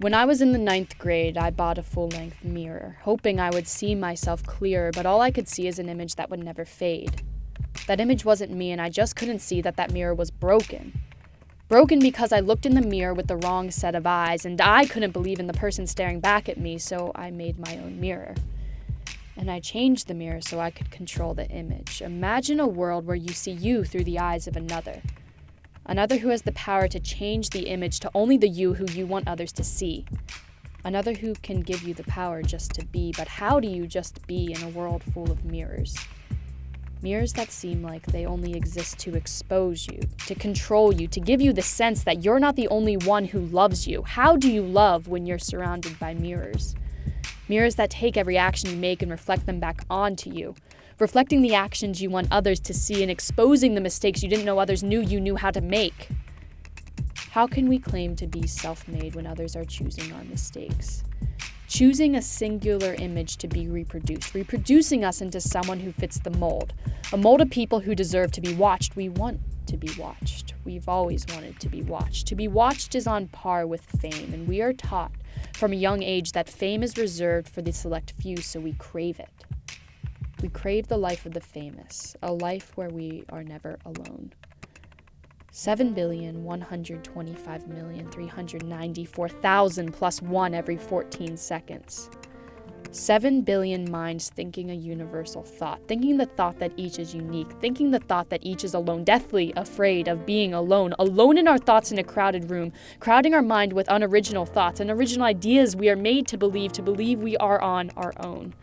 When I was in the 9th grade, I bought a full-length mirror, hoping I would see myself clearer, but all I could see is an image that would never fade. That image wasn't me, and I just couldn't see that mirror was broken. Broken because I looked in the mirror with the wrong set of eyes, and I couldn't believe in the person staring back at me, so I made my own mirror. And I changed the mirror so I could control the image. Imagine a world where you see you through the eyes of another. Another who has the power to change the image to only the you who you want others to see. Another who can give you the power just to be, but how do you just be in a world full of mirrors? Mirrors that seem like they only exist to expose you, to control you, to give you the sense that you're not the only one who loves you. How do you love when you're surrounded by mirrors? Mirrors that take every action you make and reflect them back onto you. Reflecting the actions you want others to see and exposing the mistakes you didn't know others knew you knew how to make. How can we claim to be self-made when others are choosing our mistakes? Choosing a singular image to be reproduced, reproducing us into someone who fits the mold. A mold of people who deserve to be watched. We want to be watched. We've always wanted to be watched. To be watched is on par with fame, and we are taught from a young age that fame is reserved for the select few, so we crave it. We crave the life of the famous, a life where we are never alone. 7,125,394,000 plus 1 every 14 seconds. 7 billion minds thinking a universal thought, thinking the thought that each is unique, thinking the thought that each is alone, deathly afraid of being alone, alone in our thoughts in a crowded room, crowding our mind with unoriginal thoughts and original ideas we are made to believe we are on our own.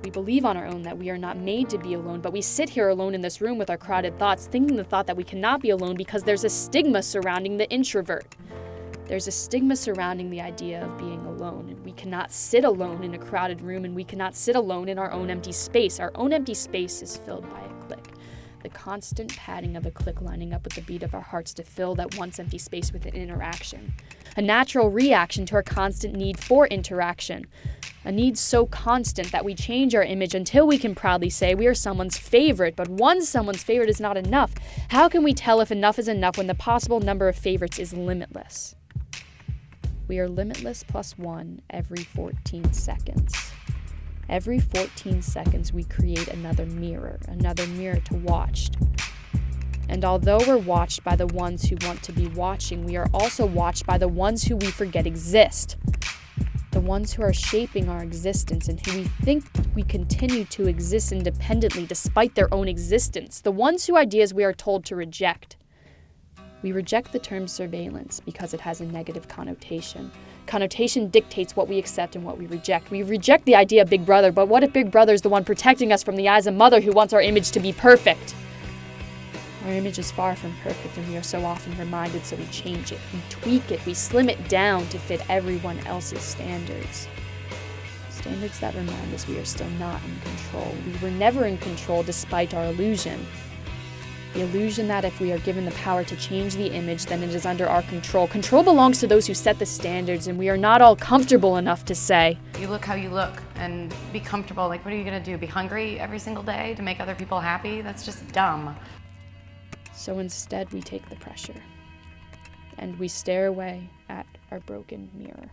We believe on our own that we are not made to be alone, but we sit here alone in this room with our crowded thoughts, thinking the thought that we cannot be alone because there's a stigma surrounding the introvert. There's a stigma surrounding the idea of being alone, and we cannot sit alone in a crowded room, and we cannot sit alone in our own empty space. Our own empty space is filled by a click. The constant padding of a click lining up with the beat of our hearts to fill that once empty space with an interaction. A natural reaction to our constant need for interaction. A need so constant that we change our image until we can proudly say we are someone's favorite, but one someone's favorite is not enough. How can we tell if enough is enough when the possible number of favorites is limitless? We are limitless plus 1 every 14 seconds. Every 14 seconds we create another mirror to watch. And although we're watched by the ones who want to be watching, we are also watched by the ones who we forget exist. The ones who are shaping our existence and who we think we continue to exist independently despite their own existence. The ones whose ideas we are told to reject. We reject the term surveillance because it has a negative connotation. Connotation dictates what we accept and what we reject. We reject the idea of Big Brother, but what if Big Brother is the one protecting us from the eyes of Mother who wants our image to be perfect? Our image is far from perfect, and we are so often reminded, so we change it, we tweak it, we slim it down to fit everyone else's standards. Standards that remind us we are still not in control. We were never in control despite our illusion. The illusion that if we are given the power to change the image, then it is under our control. Control belongs to those who set the standards, and we are not all comfortable enough to say, you look how you look and be comfortable. Like, what are you gonna do? Be hungry every single day to make other people happy? That's just dumb. So instead, we take the pressure, and we stare away at our broken mirror.